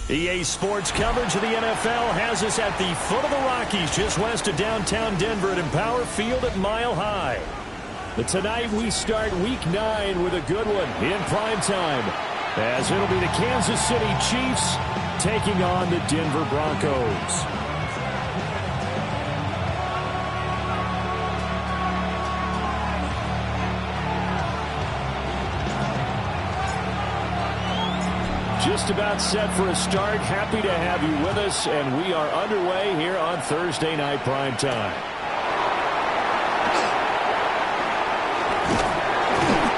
EA Sports coverage of the NFL has us at the foot of the Rockies, just west of downtown Denver at Empower Field at Mile High. But tonight we start Week 9 with a good one in prime time, as it'll be the Kansas City Chiefs taking on the Denver Broncos. Just about set for a start. Happy to have you with us, and we are underway here on Thursday Night Prime Time.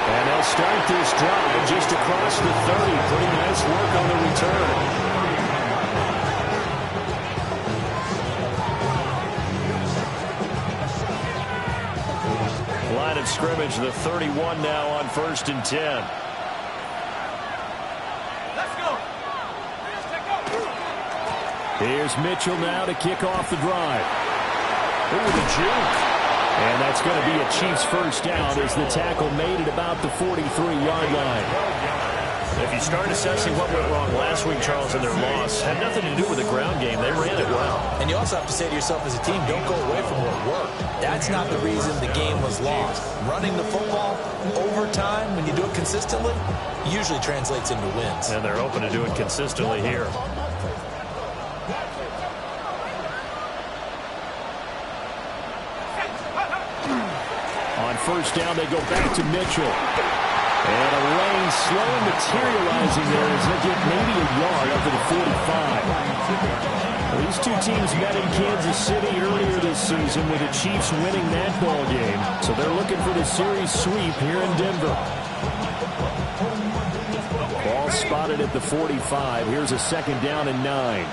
And they'll start this drive just across the 30. Pretty nice work on the return. Line of scrimmage, the 31 now on 1st and 10. Here's Mitchell now to kick off the drive. Ooh, the juke. And that's going to be a Chiefs first down as the tackle made it about the 43-yard line. If you start assessing what went wrong last week, Charles, in their loss, had nothing to do with the ground game. They ran it well. And you also have to say to yourself as a team, don't go away from what worked. That's not the reason the game was lost. Running the football over time, when you do it consistently, usually translates into wins. And they're open to do it consistently here. First down, they go back to Mitchell. And a lane slowly materializing there as they get maybe a yard up to the 45. Well, these two teams met in Kansas City earlier this season with the Chiefs winning that ball game. So they're looking for the series sweep here in Denver. Ball spotted at the 45. Here's a second down and 9.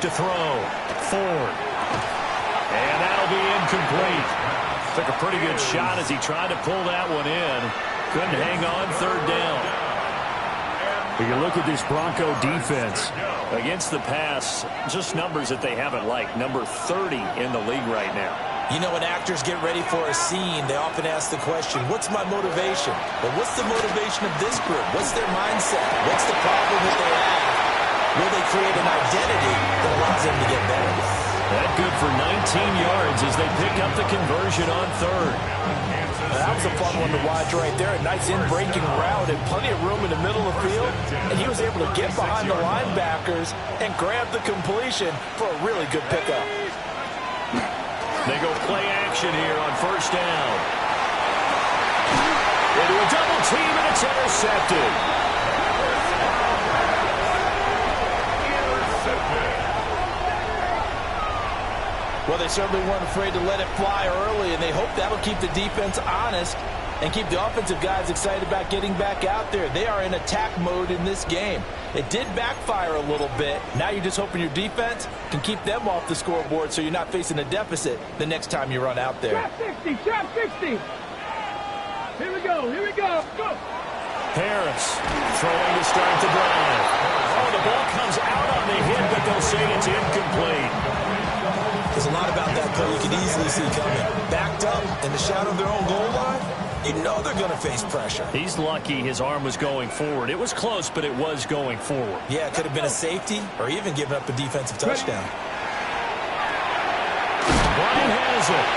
To throw. Ford. And that'll be incomplete. Took a pretty good shot as he tried to pull that one in. Couldn't hang on, third down. You can look at this Bronco defense. Against the pass, just numbers that they haven't liked. Number 30 in the league right now. You know, when actors get ready for a scene, they often ask the question, what's my motivation? But what's the motivation of this group? What's their mindset? What's the problem that they have? Will they create an identity that allows them to get better? That good for 19 yards as they pick up the conversion on third. That was a fun one to watch right there. A nice in-breaking route and plenty of room in the middle of the field. And he was able to get behind the linebackers and grab the completion for a really good pickup. They go play action here on first down. Into a double team, and it's intercepted. Well, they certainly weren't afraid to let it fly early, and they hope that'll keep the defense honest and keep the offensive guys excited about getting back out there. They are in attack mode in this game. It did backfire a little bit. Now you're just hoping your defense can keep them off the scoreboard so you're not facing a deficit the next time you run out there. Trap 60, trap 60. Here we go, here we go. Go. Harris throwing to start the drive. Oh, the ball comes out on the hit, but they'll say it's incomplete. There's a lot about that play you can easily see coming. Backed up in the shadow of their own goal line, you know they're going to face pressure. He's lucky his arm was going forward. It was close, but it was going forward. Yeah, it could have been a safety or even given up a defensive touchdown. Brian has it.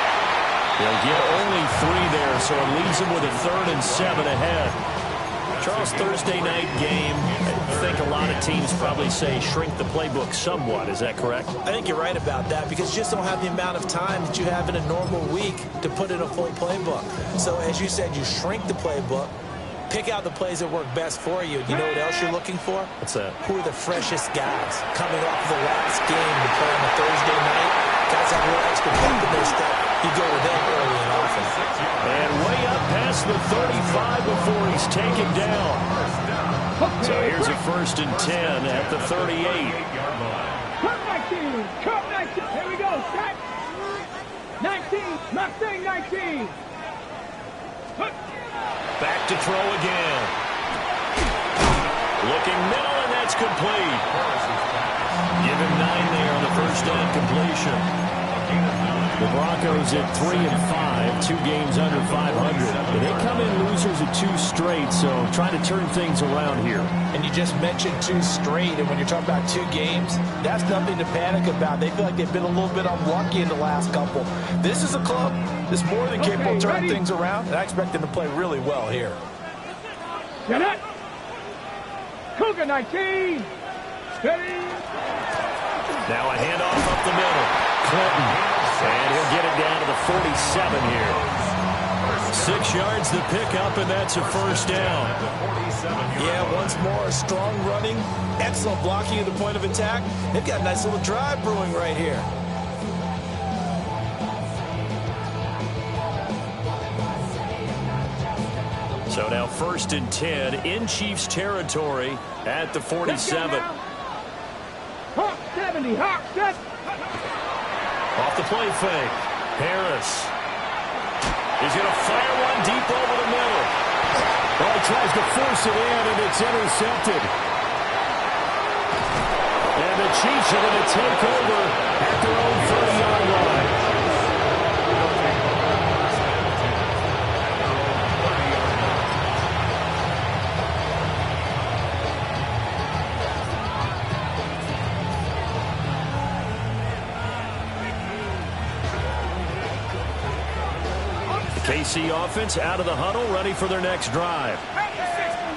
They'll get only 3 there, so it leaves them with a 3rd and 7 ahead. Charles, Thursday night game, I think a lot of teams probably say shrink the playbook somewhat. Is that correct? I think you're right about that because you just don't have the amount of time that you have in a normal week to put in a full playbook. So as you said, you shrink the playbook, pick out the plays that work best for you. You know what else you're looking for? What's that? Who are the freshest guys coming off the last game to play on a Thursday night? Guys have a little extra pep in their step. You go with them early and often. And way up past the 35 before he's taken down. So here's a 1st and 10 at the 38. Cut 19. Cut 19. Here we go. Set. 19. Mustang 19. Back to throw again. Looking middle, and that's complete. Give him 9 there on the first down completion. The Broncos at 3-5, 2 games under 500. But they come in losers of 2 straight, so trying to turn things around here. And you just mentioned 2 straight, and when you're talking about 2 games, that's nothing to panic about. They feel like they've been a little bit unlucky in the last couple. This is a club that's more than capable of turning things around, and I expect them to play really well here. Get it. Cougar 19. Steady. Now a handoff up the middle. Clinton. And he'll get it down to the 47 here. 6 yards the pickup, and that's a first down. Yeah, once more, strong running, excellent blocking at the point of attack. They've got a nice little drive brewing right here. So now 1st and 10 in Chiefs territory at the 47. Hawk 70. Hawk 70. Off the play fake. Harris. He's going to fire one deep over the middle. Well, he tries to force it in, and it's intercepted. And the Chiefs are going to take over at their own 30-yard line. KC offense out of the huddle, ready for their next drive.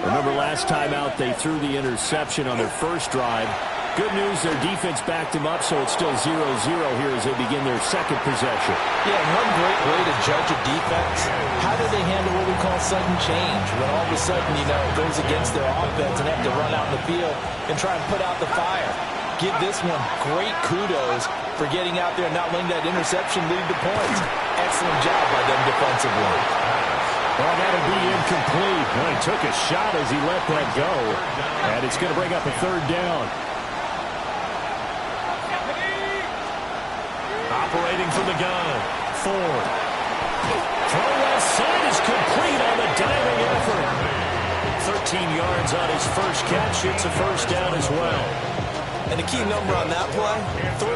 Remember last time out they threw the interception on their first drive. Good news, their defense backed them up, so it's still 0-0 here as they begin their second possession. Yeah, one great way to judge a defense, how do they handle what we call sudden change? When all of a sudden, you know, it goes against their offense and they have to run out in the field and try and put out the fire. Give this one great kudos for getting out there and not letting that interception lead to points. Excellent job by them defensively. Well, that'll be incomplete. Well, he took a shot as he let that go. And it's going to bring up a 3rd down. Operating from the gun. Ford. Throw left side is complete on the diving effort. 13 yards on his first catch. It's a first down as well. And the key number on that play, 3.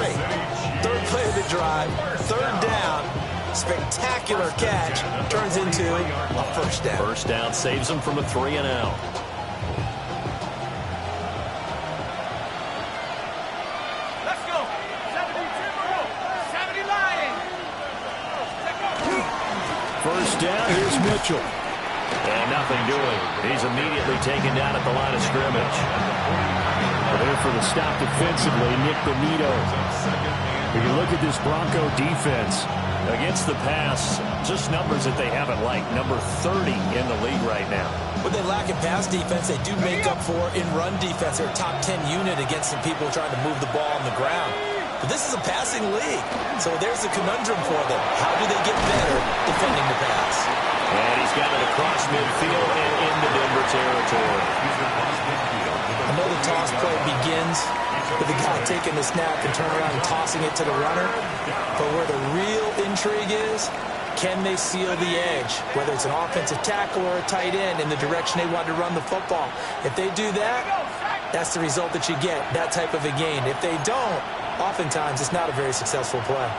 3rd play of the drive, 3rd down. Spectacular catch turns into a first down. First down saves him from a 3-and-out. Let's go. 70 Lions. First down, here's Mitchell. And nothing doing. He's immediately taken down at the line of scrimmage. There for the stop defensively, Nick Benito. If you look at this Bronco defense, against the pass, just numbers that they haven't liked. Number 30 in the league right now. When they lack in pass defense, they do make up for in run defense. They're a top 10 unit against some people trying to move the ball on the ground. But this is a passing league, so there's a conundrum for them. How do they get better defending the pass? And he's got it across midfield and into Denver territory. I know the toss play begins with the guy taking the snap and turning around and tossing it to the runner. But where the real intrigue is, can they seal the edge, whether it's an offensive tackle or a tight end, in the direction they want to run the football? If they do that, that's the result that you get, that type of a gain. If they don't, oftentimes it's not a very successful play.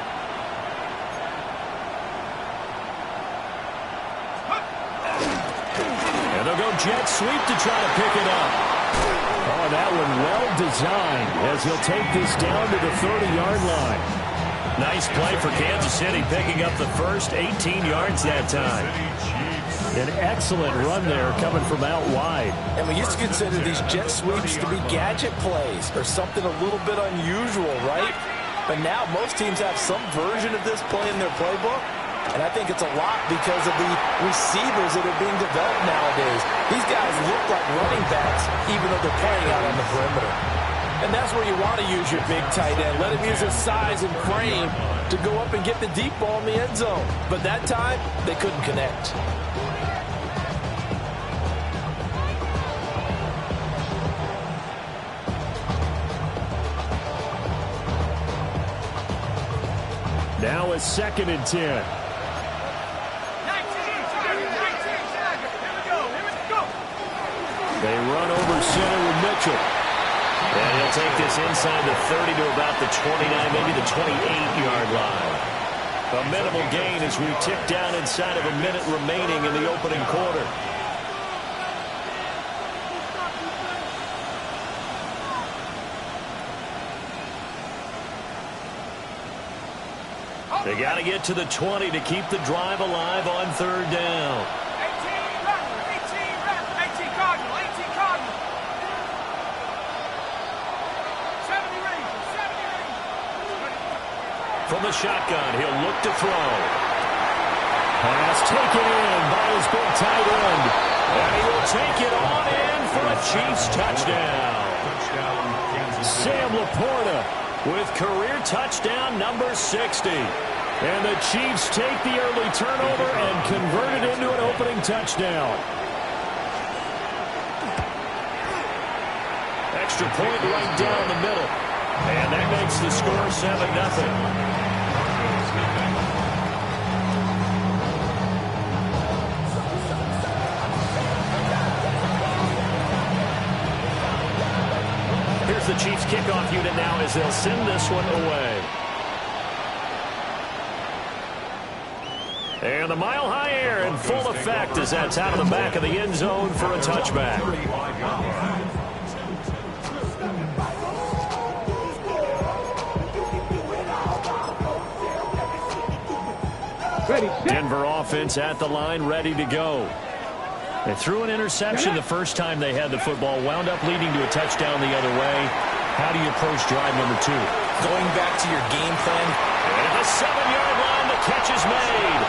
And they'll go jet sweep to try to pick it up. Oh, that one well designed as he'll take this down to the 30-yard line. Nice play for Kansas City, picking up the first 18 yards that time. An excellent run there coming from out wide. And we used to consider these jet sweeps to be gadget plays or something a little bit unusual, right? But now most teams have some version of this play in their playbook. And I think it's a lot because of the receivers that are being developed nowadays. These guys look like running backs, even though they're playing out on the perimeter. And that's where you want to use your big tight end. Let him use his size and frame to go up and get the deep ball in the end zone. But that time, they couldn't connect. Now it's 2nd and 10. They run over center with Mitchell. And he'll take this inside the 30 to about the 29, maybe the 28-yard line. A minimal gain as we tick down inside of a minute remaining in the opening quarter. They got to get to the 20 to keep the drive alive on 3rd down. 18 Cardinal. 70 From the shotgun, he'll look to throw. Pass taken in by his big tight end. And he will take it on in for a Chiefs touchdown. Sam Laporta with career touchdown number 60. And the Chiefs take the early turnover and convert it into an opening touchdown. Extra point right down the middle. And that makes the score 7-0. Here's the Chiefs kickoff unit now as they'll send this one away. And the mile-high air in full effect as that's out of the back of the end zone for a touchback. Denver offense at the line, ready to go. They threw an interception the first time they had the football, wound up leading to a touchdown the other way. How do you approach drive number 2? Going back to your game plan. And the 7-yard line, the catch is made.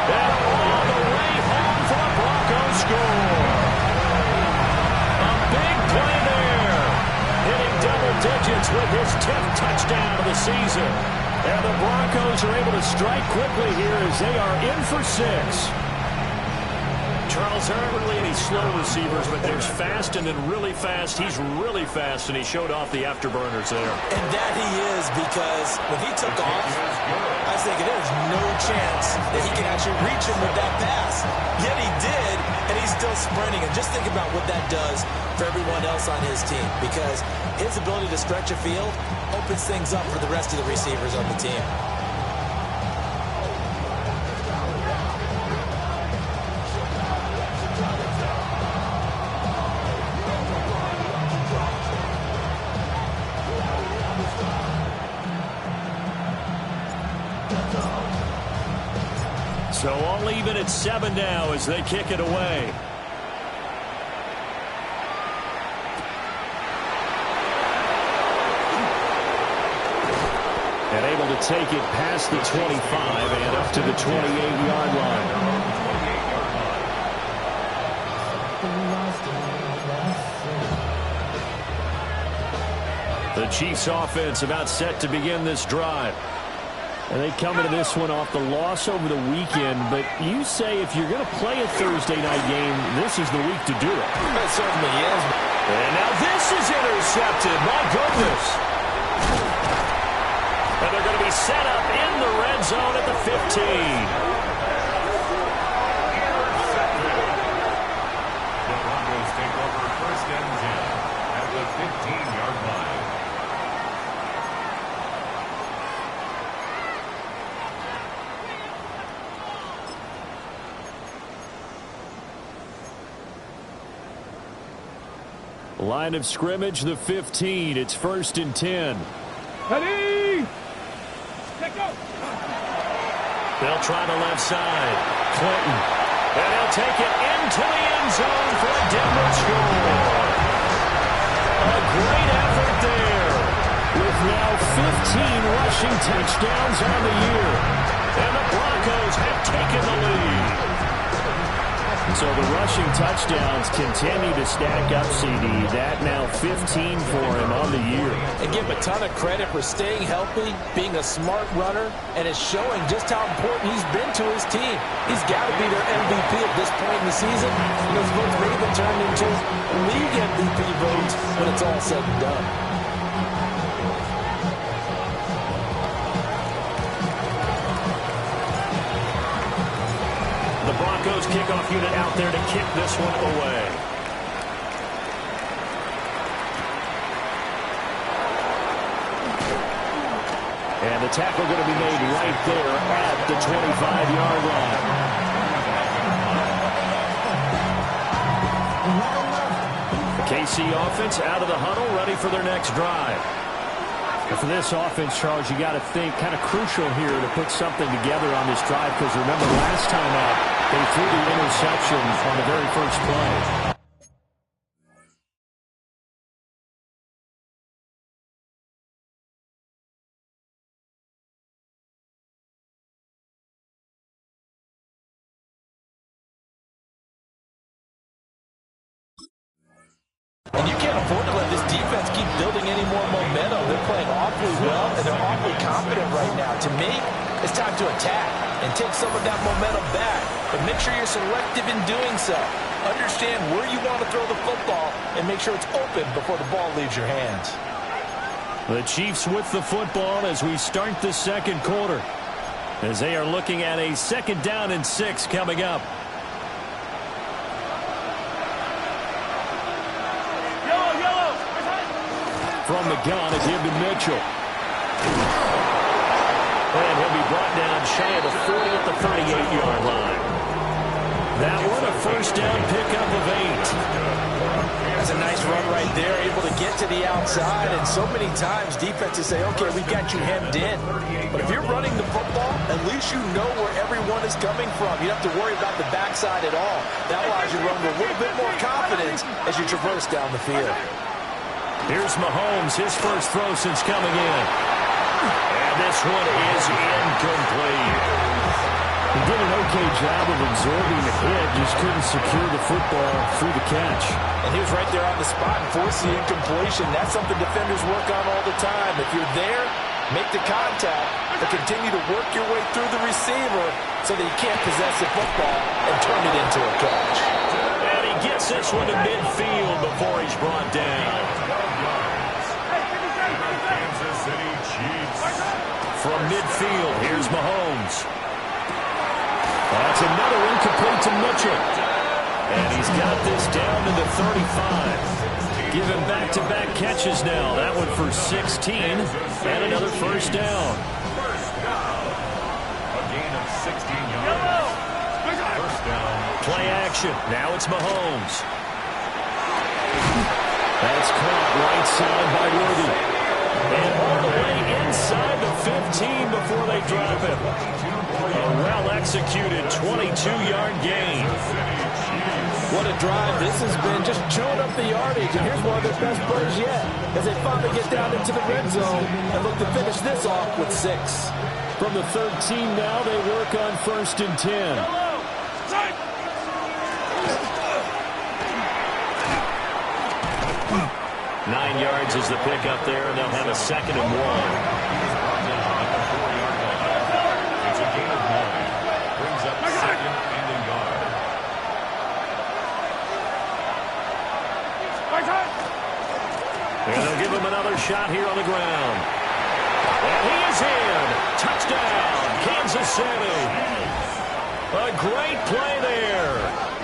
And all the way home for a Broncos score. A big play there. Hitting double digits with his 10th touchdown of the season. And the Broncos are able to strike quickly here as they are in for 6. Charles, there aren't really any slow receivers, but there's fast and then really fast. He's really fast, and he showed off the afterburners there. And that he is, because when he took off, I was thinking there's no chance that he can actually reach him with that pass. Yet he did, and he's still sprinting. And just think about what that does for everyone else on his team, because his ability to stretch a field opens things up for the rest of the receivers on the team. So all even at 7 now as they kick it away. And able to take it past the 25 and up to the 28-yard line. The Chiefs offense about set to begin this drive. And they come into this one off the loss over the weekend. But you say if you're going to play a Thursday night game, this is the week to do it. That certainly is. And now this is intercepted. My goodness. And they're going to be set up in the red zone at the 15. The Broncos take over 1st and 10 at the 15-yard line. Line of scrimmage, the 15. It's 1st and 10. Ready? Let go. They'll try the left side. Clinton. And he'll take it into the end zone for a Denver score. A great effort there. With now 15 rushing touchdowns on the year. And the Broncos have taken the lead. So the rushing touchdowns continue to stack up, CD. That now 15 for him on the year. And give him a ton of credit for staying healthy, being a smart runner, and is showing just how important he's been to his team. He's got to be their MVP at this point in the season. And those votes may even turn into league MVP votes when it's all said and done. The Broncos kickoff unit out there to kick this one away. And the tackle going to be made right there at the 25-yard line. KC offense out of the huddle, ready for their next drive. And for this offense, Charles, you got to think kind of crucial here to put something together on this drive, because remember last time out, they threw the interception on the very first play. And you can't afford to let this defense keep building any more momentum. They're playing awfully well, and they're awfully confident right now. To me, it's time to attack and take some of that momentum back. But make sure you're selective in doing so. Understand where you want to throw the football and make sure it's open before the ball leaves your hands. The Chiefs with the football as we start the second quarter, as they are looking at a 2nd down and 6 coming up. From the gun, a give to Mitchell. And he'll be brought down shy of the 40 at the 38-yard line. That one a 1st down pickup of 8. That's a nice run right there, able to get to the outside. And so many times defenses say, okay, we've got you hemmed in. But if you're running the football, at least you know where everyone is coming from. You don't have to worry about the backside at all. That allows you to run with a little bit more confidence as you traverse down the field. Here's Mahomes, his first throw since coming in. And this one is incomplete. He did an okay job of absorbing the hit, just couldn't secure the football through the catch. And he was right there on the spot and forced the incompletion. That's something defenders work on all the time. If you're there, make the contact, but continue to work your way through the receiver so that you can't possess the football and turn it into a catch. And he gets this one to midfield before he's brought down. Kansas City Chiefs. From midfield, here's Mahomes. That's another incomplete to Mitchell. And he's got this down to the 35. Give him back-to-back catches now. That one for 16. And another 1st down. A gain of 16 yards. 1st down. Play action. Now it's Mahomes. That's caught right side by Worthy. And all the way inside the 15 before they drop him. A well-executed 22-yard gain. What a drive this has been, just chewing up the yardage. And here's one of their best plays yet, as they finally get down into the red zone and look to finish this off with 6. From the 13 now, they work on 1st and 10. 9 yards is the pickup there, and they'll have a 2nd and 1. It's a gain of 9. Brings up 2nd and a yard. And they'll give him another shot here on the ground. And he is in. Touchdown, Kansas City. A great play there.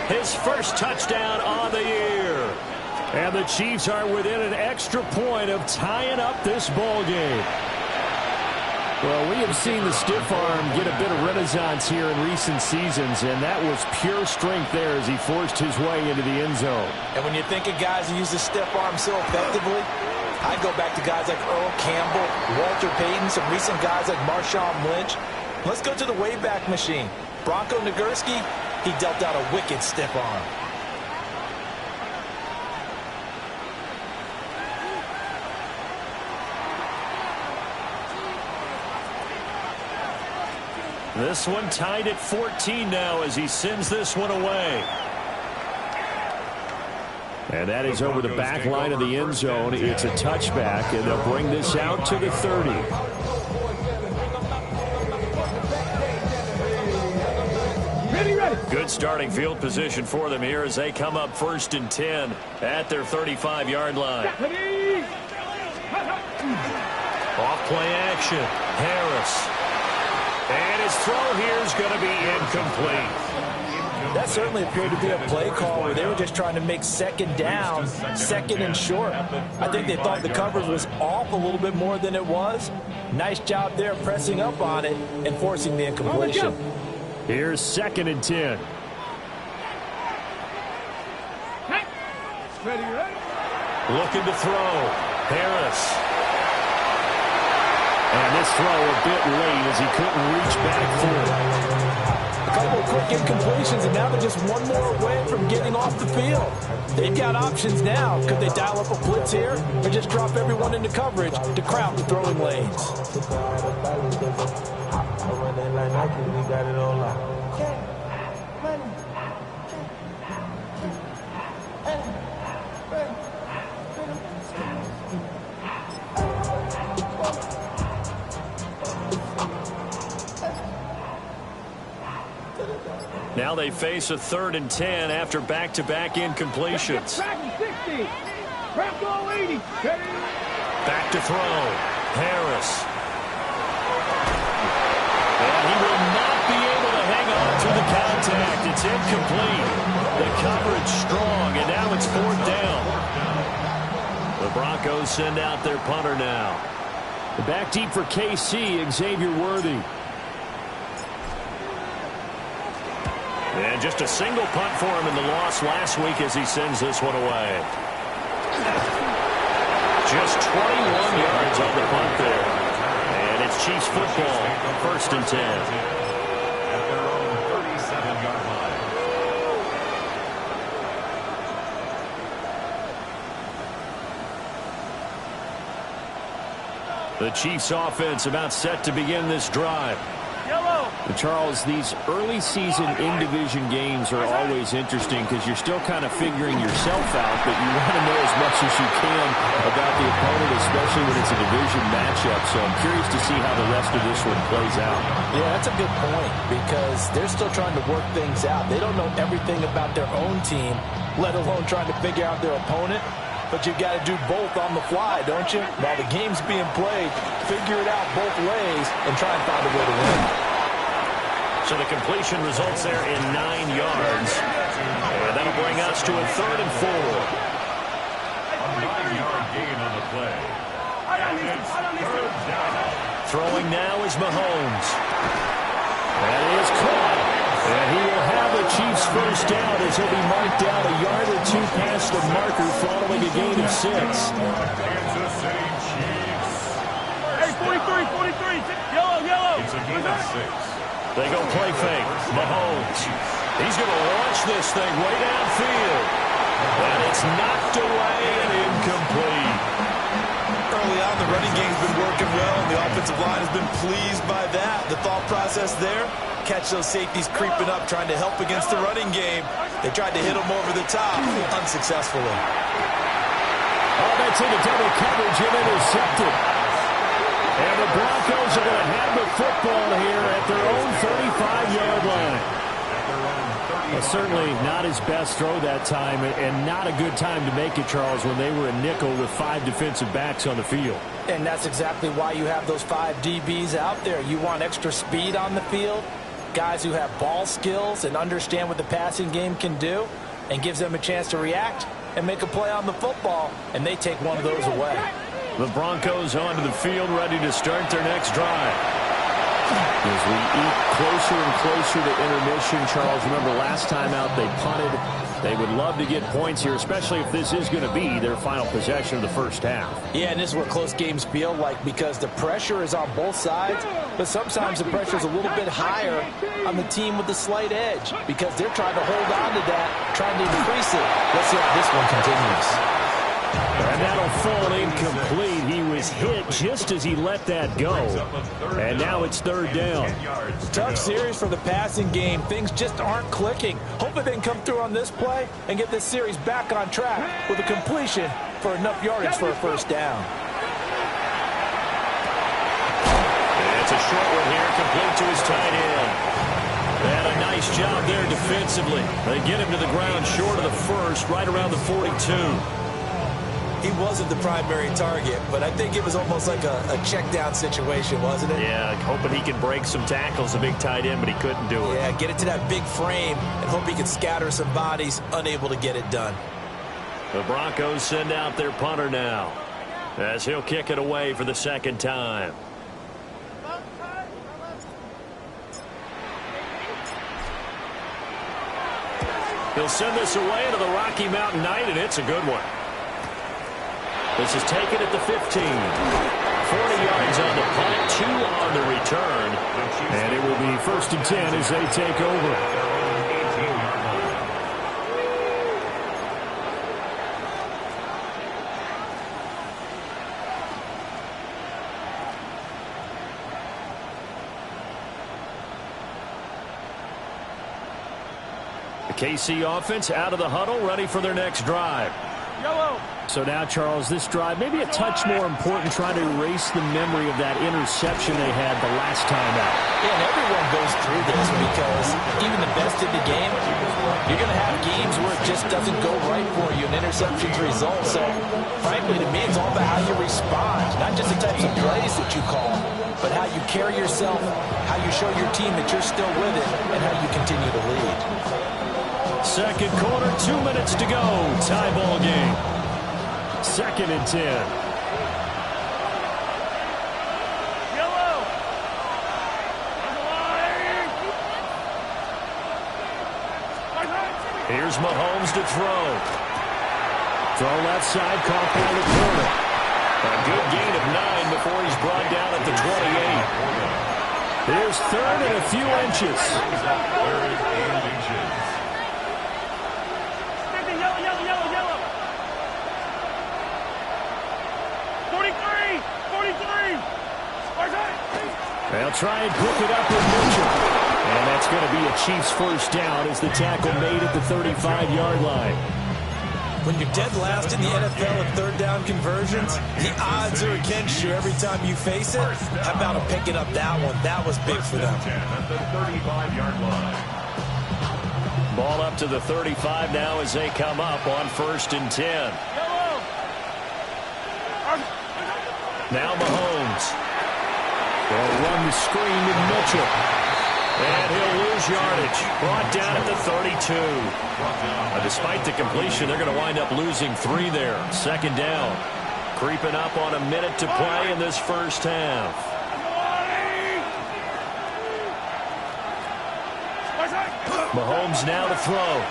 His first touchdown on the year. And the Chiefs are within an extra point of tying up this ball game. Well, we have seen the stiff arm get a bit of renaissance here in recent seasons, and that was pure strength there as he forced his way into the end zone. And when you think of guys who use the stiff arm so effectively, I go back to guys like Earl Campbell, Walter Payton, some recent guys like Marshawn Lynch. Let's go to the Wayback Machine. Bronco Nagurski, he dealt out a wicked stiff arm. This one tied at 14 now as he sends this one away. And that is over the back line of the end zone. It's a touchback, and they'll bring this out to the 30. Good starting field position for them here as they come up 1st and 10 at their 35-yard line. Off play action. Harris. And his throw here is going to be incomplete. That certainly appeared to be a play call where they were just trying to make second down, second and short. I think they thought the coverage was off a little bit more than it was. Nice job there pressing up on it and forcing the incompletion. Here's 2nd and 10. Looking to throw. Harris. And this throw a bit late as he couldn't reach back for it. A couple of quick incompletions, and now they're just one more away from getting off the field. They've got options now. Could they dial up a blitz here or just drop everyone into coverage to crowd the throwing lanes? Now they face a 3rd and 10 after back-to-back incompletions. Back to 60. Bronco 80. Back to throw. Harris. And he will not be able to hang on to the contact. It's incomplete. The coverage strong, and now it's 4th down. The Broncos send out their punter now. The back deep for KC, Xavier Worthy. And just a single punt for him in the loss last week as he sends this one away. Just 21 yards on the punt there. And it's Chiefs football, 1st and 10. At their own 37-yard line. The Chiefs offense about set to begin this drive. And Charles, these early season in-division games are always interesting because you're still kind of figuring yourself out, but you want to know as much as you can about the opponent, especially when it's a division matchup. So I'm curious to see how the rest of this one plays out. Yeah, that's a good point because they're still trying to work things out. They don't know everything about their own team, let alone trying to figure out their opponent. But you've got to do both on the fly, don't you? While the game's being played, figure it out both ways and try and find a way to win. So the completion results there in 9 yards. And that'll bring us to a 3rd and 4. A 9-yard gain on the play. And it's 3rd down. Throwing now is Mahomes. That is caught. And he will have the Chiefs first down as he'll be marked down a yard or two past the marker following a gain of 6. Kansas City Chiefs. Hey, 43. Yellow. It's a gain of 6. They go play fake. Mahomes. He's going to launch this thing way downfield. And it's knocked away and incomplete. Early on, the running game's been working well, and the offensive line has been pleased by that. The thought process there, catch those safeties creeping up, trying to help against the running game. They tried to hit them over the top, unsuccessfully. Oh, that's into double coverage and intercepted. And the Broncos are going to have the football here at their own 35-yard line. Well, certainly not his best throw that time, and not a good time to make it, Charles, when they were a nickel with 5 defensive backs on the field. And that's exactly why you have those 5 DBs out there. You want extra speed on the field, guys who have ball skills and understand what the passing game can do, and gives them a chance to react and make a play on the football, and they take one of those away. The Broncos onto the field, ready to start their next drive. As we eat closer and closer to intermission, Charles, remember last time out they punted. They would love to get points here, especially if this is going to be their final possession of the first half. Yeah, and this is what close games feel like because the pressure is on both sides, but sometimes the pressure is a little bit higher on the team with the slight edge because they're trying to hold on to that, trying to increase it. Let's see how this one continues. And that'll fall incomplete. He was was hit just as he let that go. And now it's third down. Tough series for the passing game. Things just aren't clicking. Hopefully they can come through on this play and get this series back on track with a completion for enough yardage for a first down. And it's a short one here, complete to his tight end. And a nice job there defensively. They get him to the ground short of the first, right around the 42. He wasn't the primary target, but I think it was almost like a check down situation, wasn't it? Yeah, hoping he can break some tackles, a big tight end, but he couldn't do it. Yeah, get it to that big frame and hope he can scatter some bodies, unable to get it done. The Broncos send out their punter now, as he'll kick it away for the second time. He'll send this away to the Rocky Mountain Knight, and it's a good one. This is taken at the 15. 40 yards on the punt, 2 on the return. And it will be 1st and 10 as they take over. The KC offense out of the huddle, ready for their next drive. Yellow. So now, Charles, this drive maybe a touch more important, trying to erase the memory of that interception they had the last time out. Yeah, and everyone goes through this because even the best in the game, you're going to have games where it just doesn't go right for you, and interceptions result. So, frankly, to me, it's all about how you respond, not just the types of plays that you call, but how you carry yourself, how you show your team that you're still with it, and how you continue to lead. Second quarter, 2 minutes to go. Tie ball game. 2nd and 10. Yellow. Here's Mahomes to throw. Throw left side, caught by the corner. A good gain of 9 before he's brought down at the 28. Here's 3rd and a few inches. Yellow. 43. They'll try and pick it up with Mitchell. And that's going to be a Chiefs first down as the tackle made at the 35-yard line. When you're dead last in the NFL at third down conversions, the odds are against you every time you face it. How about him picking up that one? That was big for them. At the 35-yard line. Ball up to the 35 now as they come up on 1st and 10. Now Mahomes. They'll run the screen with Mitchell. And he'll lose yardage. Brought down at the 32. Despite the completion, they're going to wind up losing 3 there. 2nd down. Creeping up on a minute to play in this first half. Mahomes now to throw.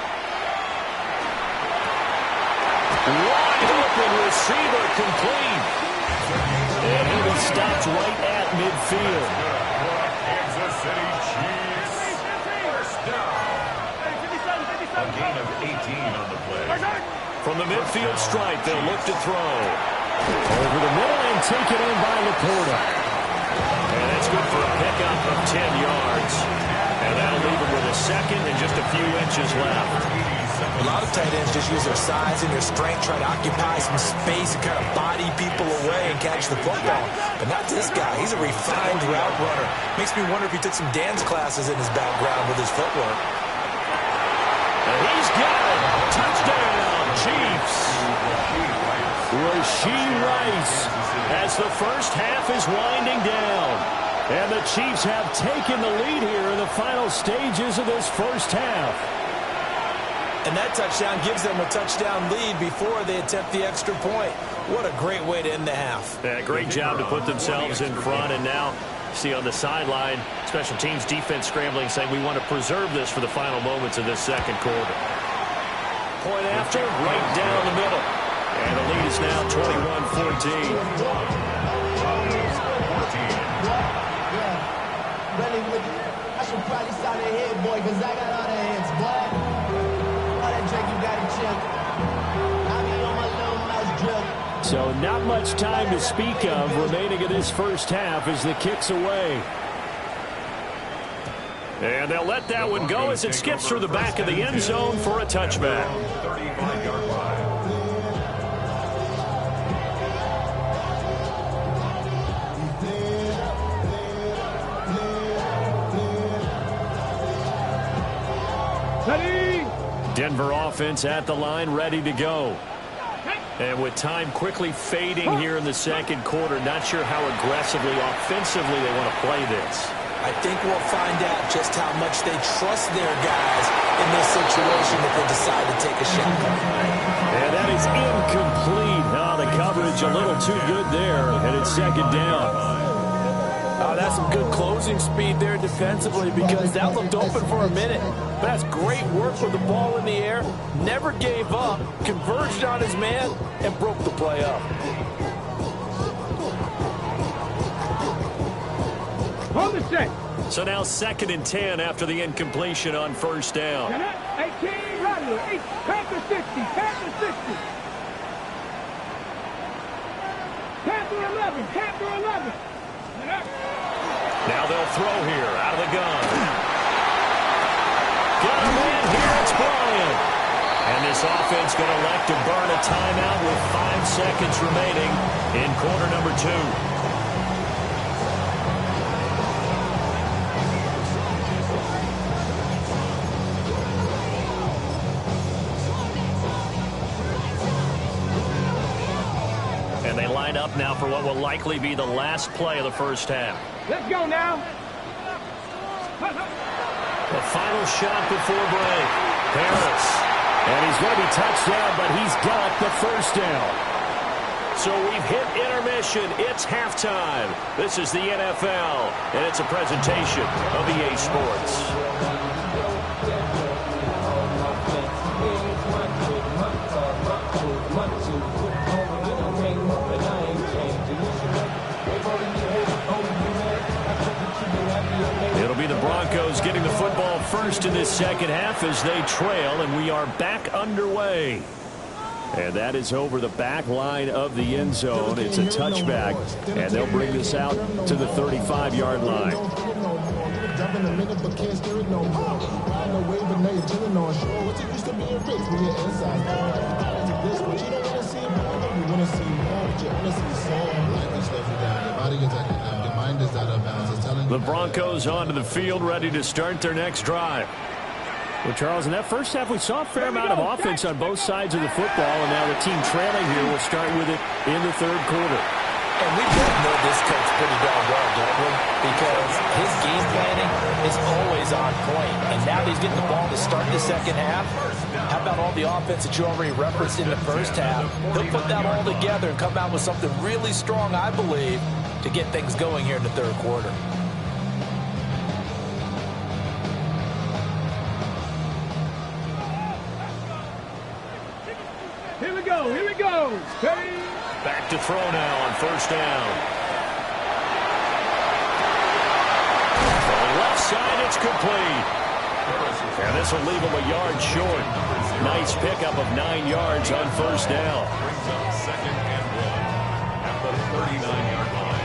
Wide open receiver, complete. And he'll be stopped right at midfield. Kansas City Chiefs. First down. A gain of 18 on the play. From the midfield stripe, they'll look to throw. Over the middle and taken in by Laporta. And that's good for a pickup of 10 yards. And that'll leave him with a 2nd and just a few inches left. A lot of tight ends just use their size and their strength, try to occupy some space and kind of body people away and catch the football. But not this guy. He's a refined route runner. Makes me wonder if he took some dance classes in his background with his footwork. And he's got it. Touchdown, Chiefs. Rashee Rice as the first half is winding down. And the Chiefs have taken the lead here in the final stages of this first half. And that touchdown gives them a touchdown lead before they attempt the extra point. What a great way to end the half. Yeah, great job to put themselves in front. And now, see on the sideline, special teams defense scrambling, saying we want to preserve this for the final moments of this second quarter. Point after, right down the middle. And the lead is now 21-14. I should probably start a head, boy, because I got all the heads, boy. All that drink you got to chill. I be on my little mouse drill. So not much time to speak of remaining in this first half as the kick's away. And they'll let that one go as it skips through the back of the end zone for a touchback. 35-yard line. Denver offense at the line, ready to go. And with time quickly fading here in the second quarter, not sure how aggressively, offensively they want to play this. I think we'll find out just how much they trust their guys in this situation if they decide to take a shot. And that is incomplete. Oh, the coverage a little too good there, and it's second down. That's some good closing speed there defensively because that looked open for a minute. But that's great work with the ball in the air. Never gave up, converged on his man, and broke the play up. Hold the set. So now 2nd and 10 after the incompletion on first down. 18, Rattler, Panther 60, Panther 60. Panther 11, Panther 11. Now they'll throw here out of the gun. Got a man here, it's Bryant. And this offense going to elect to burn a timeout with 5 seconds remaining in quarter number 2. And they line up now for what will likely be the last play of the first half. Let's go now. The final shot before break. Harris. And he's going to be touched down, but he's got the first down. So we've hit intermission. It's halftime. This is the NFL, and it's a presentation of EA Sports. It'll be the Broncos getting the football first in this second half as they trail, and we are back underway. And that is over the back line of the end zone. It's a touchback, and they'll bring this out to the 35-yard line. The Broncos onto the field, ready to start their next drive. Well, Charles, in that first half, we saw a fair amount of offense on both sides of the football, and now the team trailing here will start with it in the third quarter. And we both know this coach pretty darn well, don't we? Because his game planning is always on point. And now he's getting the ball to start the second half. How about all the offense that you already referenced in the first half? He'll put that all together and come out with something really strong, I believe, to get things going here in the third quarter. Here we go, here we go. Ready? Back to throw now on first down. From the left side, it's complete. And this will leave him a yard short. Nice pickup of 9 yards on first down. Brings up 2nd and 1 at the 39-yard line.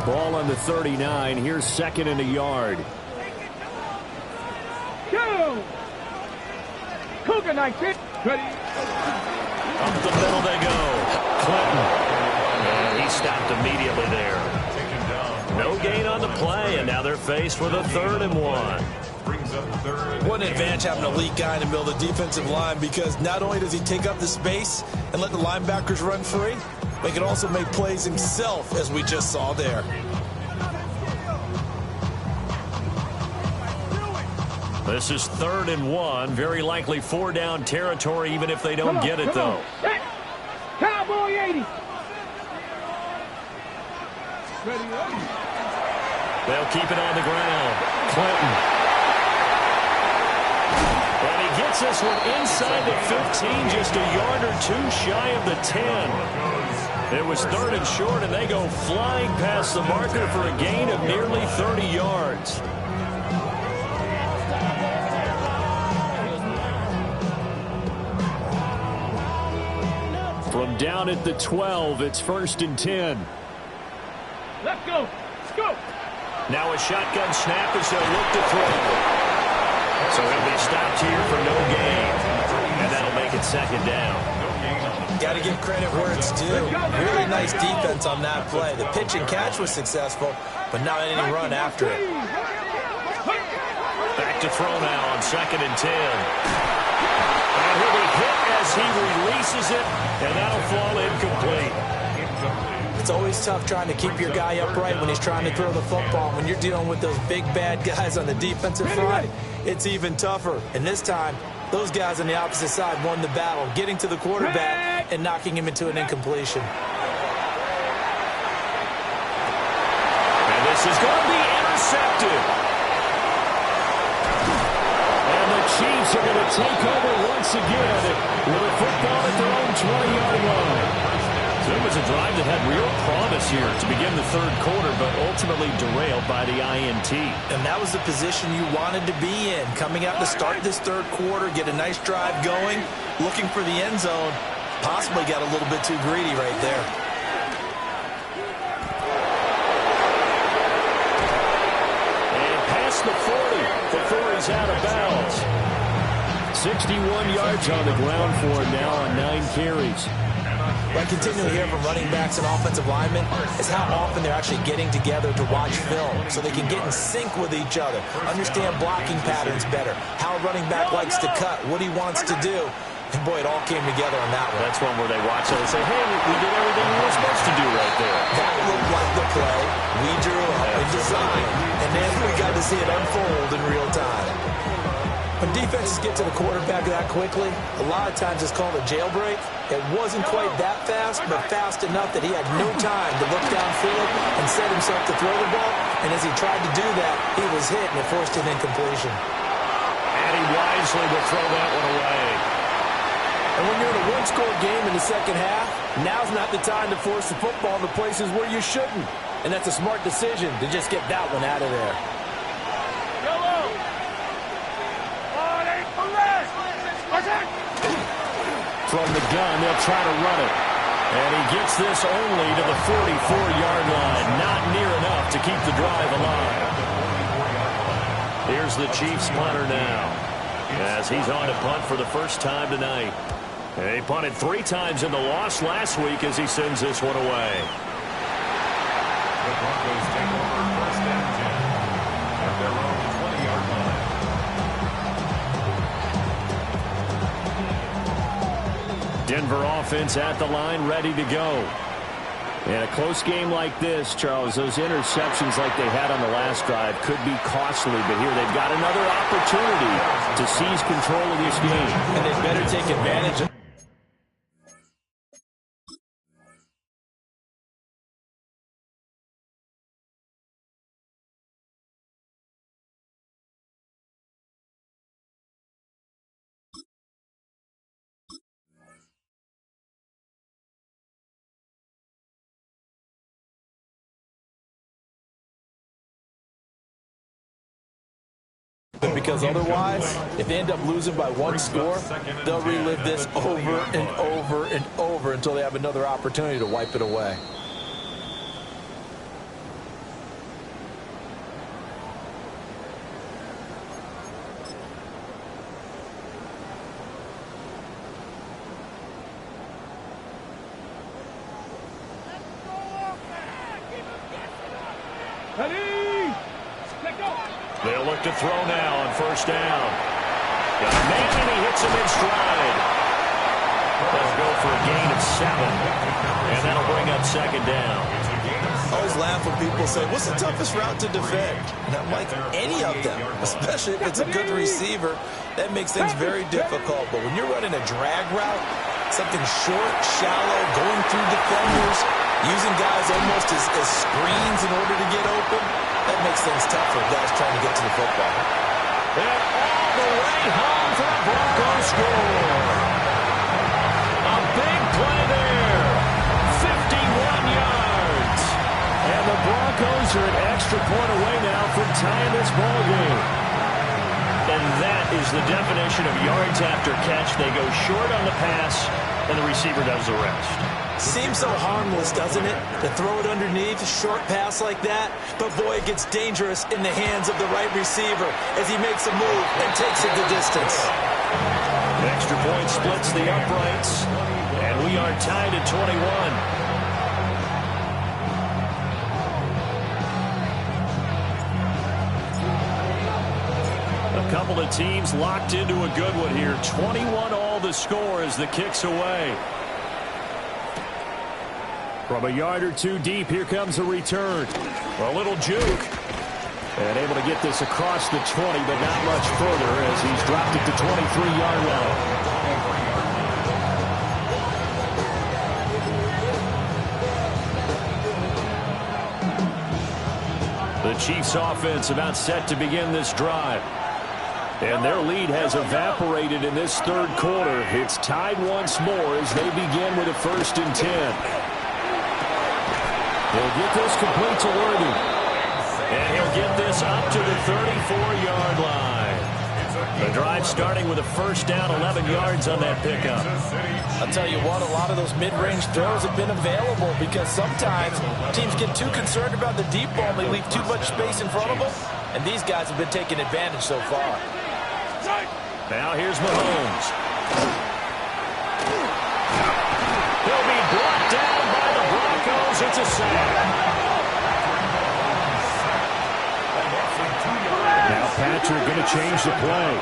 Ball on the 39. Here's 2nd and a yard. Go! Cougar 19. Ready? Up the middle they go. Clinton. And he stopped immediately there. No gain on the play, and now they're faced with a 3rd and 1. Brings up 3rd. What an advantage having an elite guy in the middle of the defensive line, because not only does he take up the space and let the linebackers run free, but he can also make plays himself, as we just saw there. This is 3rd and 1. Very likely 4-down territory, even if they don't get it, though. Set. Cowboy 80. Ready, ready. They'll keep it on the ground. Clinton. And he gets this one inside the 15, just a yard or two shy of the 10. It was 3rd and short, and they go flying past the marker for a gain of nearly 30 yards. From down at the 12, it's 1st and 10. Let's go. Let's go. Now a shotgun snap as they'll look to throw. So he'll be stopped here for no gain. And that'll make it 2nd down. Got to give credit where it's due. Really nice defense on that play. The pitch and catch was successful, but not any run after it. Back to throw now on 2nd and 10. And he'll be hit as he releases it, and that'll fall incomplete. It's always tough trying to keep your guy upright when he's trying to throw the football. When you're dealing with those big, bad guys on the defensive front, it's even tougher. And this time, those guys on the opposite side won the battle, getting to the quarterback and knocking him into an incompletion. And this is going to be intercepted. And the Chiefs are going to take over once again with a football at their own 20-yard line. So it was a drive that had real promise here to begin the 3rd quarter, but ultimately derailed by the INT. And that was the position you wanted to be in. Coming out to start this 3rd quarter, get a nice drive going, looking for the end zone. Possibly got a little bit too greedy right there. And past the 40 before he's out of bounds. 61 yards on the ground for him now on 9 carries. What I continually hear from running backs and offensive linemen is how often they're actually getting together to watch film so they can get in sync with each other, understand blocking patterns better, how a running back likes to cut, what he wants to do. And, boy, it all came together on that one. That's one where they watch it and say, hey, we did everything we were supposed to do right there. That looked like the play we drew up and designed, and then we got to see it unfold in real time. When defenses get to the quarterback that quickly, a lot of times it's called a jailbreak. It wasn't quite that fast, but fast enough that he had no time to look downfield and set himself to throw the ball. And as he tried to do that, he was hit and it forced an incompletion. And he wisely will throw that one away. And when you're in a one-score game in the 2nd half, now's not the time to force the football to places where you shouldn't. And that's a smart decision to just get that one out of there. From the gun, they'll try to run it. And he gets this only to the 44-yard line. Not near enough to keep the drive alive. Here's the Chiefs punter now, as he's on to punt for the first time tonight. And he punted 3 times in the loss last week as he sends this one away. The Broncos take over 1st and 10 at their own 20-yard line. Denver offense at the line, ready to go. In a close game like this, Charles, those interceptions like they had on the last drive could be costly, but here they've got another opportunity to seize control of this game. And they better take advantage of because otherwise, if they end up losing by 1 score, they'll relive this over and over and over until they have another opportunity to wipe it away. They'll look to throw now on 1st down. Got a man, and he hits him in stride. Let's go for a gain of 7. And that'll bring up 2nd down. I always laugh when people say, what's the toughest route to defend? And I'm like, any of them, especially if it's a good receiver. That makes things very difficult. But when you're running a drag route, something short, shallow, going through defenders, using guys almost as screens in order to get open, that makes things tough for guys trying to get to the football. And all the way home for a Broncos score. A big play there. 51 yards. And the Broncos are an extra point away now from tying this ball game. And that is the definition of yards after catch. They go short on the pass, and the receiver does the rest. Seems so harmless, doesn't it? To throw it underneath, a short pass like that. But, boy, it gets dangerous in the hands of the right receiver as he makes a move and takes it the distance. Extra point splits the uprights, and we are tied at 21. A couple of teams locked into a good one here. 21 all the score as the kick's away. From a yard or two deep, here comes a return. A little juke. And able to get this across the 20, but not much further as he's dropped it to 23-yard line. The Chiefs offense about set to begin this drive. And their lead has evaporated in this third quarter. It's tied once more as they begin with a 1st and 10. He'll get this complete to Worthy. And he'll get this up to the 34-yard line. The drive starting with a 1st down, 11 yards on that pickup. I'll tell you what, a lot of those mid-range throws have been available because sometimes teams get too concerned about the deep ball and they leave too much space in front of them. And these guys have been taking advantage so far. Now here's Mahomes. He'll be brought down by the Broncos. It's a sack. Now Patrick going to change the play.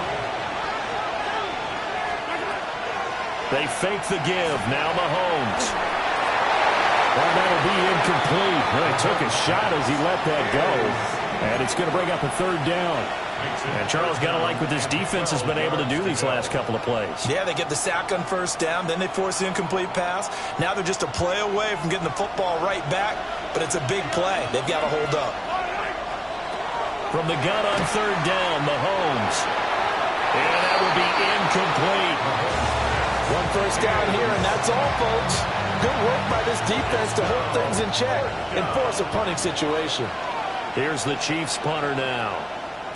They fake the give. Now Mahomes. Well, that'll be incomplete. Well, he took a shot as he let that go. And it's going to bring up a 3rd down. And Charles, got to like what this defense has been able to do these last couple of plays. Yeah, they get the sack on 1st down, then they force the incomplete pass. Now they're just a play away from getting the football right back, but it's a big play. They've got to hold up. From the gun on 3rd down, Mahomes. And that will be incomplete. 1 first down here, and that's all, folks. Good work by this defense to hold things in check and force a punting situation. Here's the Chiefs punter now,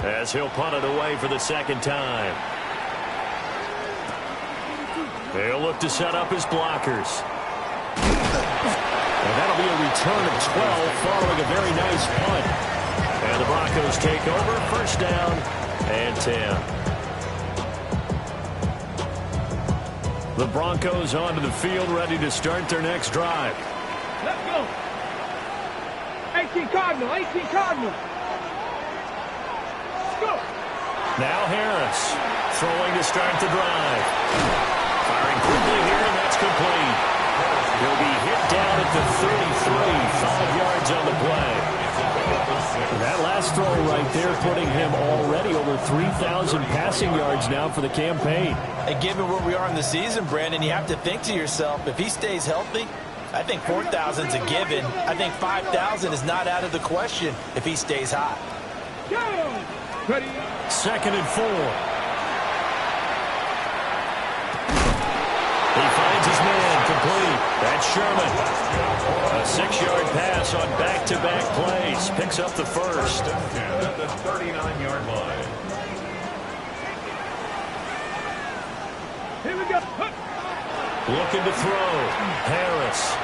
as he'll punt it away for the 2nd time. They'll look to set up his blockers. And that'll be a return of 12 following a very nice punt. And the Broncos take over, 1st down and 10. The Broncos onto the field, ready to start their next drive. Let's go. 18 Cardinal, 18 Cardinal. Let's go. Now Harris throwing to start the drive. Firing quickly here, and that's complete. He'll be hit down at the 33, 5 yards on the play. That last throw right there putting him already over 3,000 passing yards now for the campaign. And given where we are in the season, Brandon, you have to think to yourself, if he stays healthy, I think 4,000's a given. I think 5,000 is not out of the question if he stays hot. Go. Ready. 2nd and 4. He finds his man complete. That's Sherman. A 6-yard pass on back-to-back plays. Picks up the 1st. At the 39-yard line. Here we go. Looking to throw. Harris.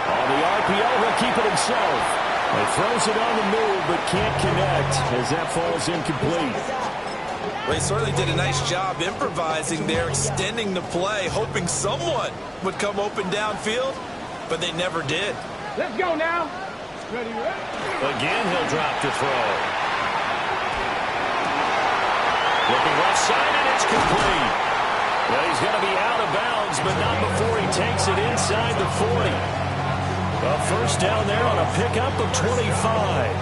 On the RPO, he'll keep it himself. He throws it on the move, but can't connect as that falls incomplete. Well, he certainly did a nice job improvising there, extending the play, hoping someone would come open downfield, but they never did. Let's go now. Ready, ready. Again, he'll drop to throw. Looking left side, and it's complete. Well, he's going to be out of bounds, but not before he takes it inside the 40. A 1st down there on a pickup of 25.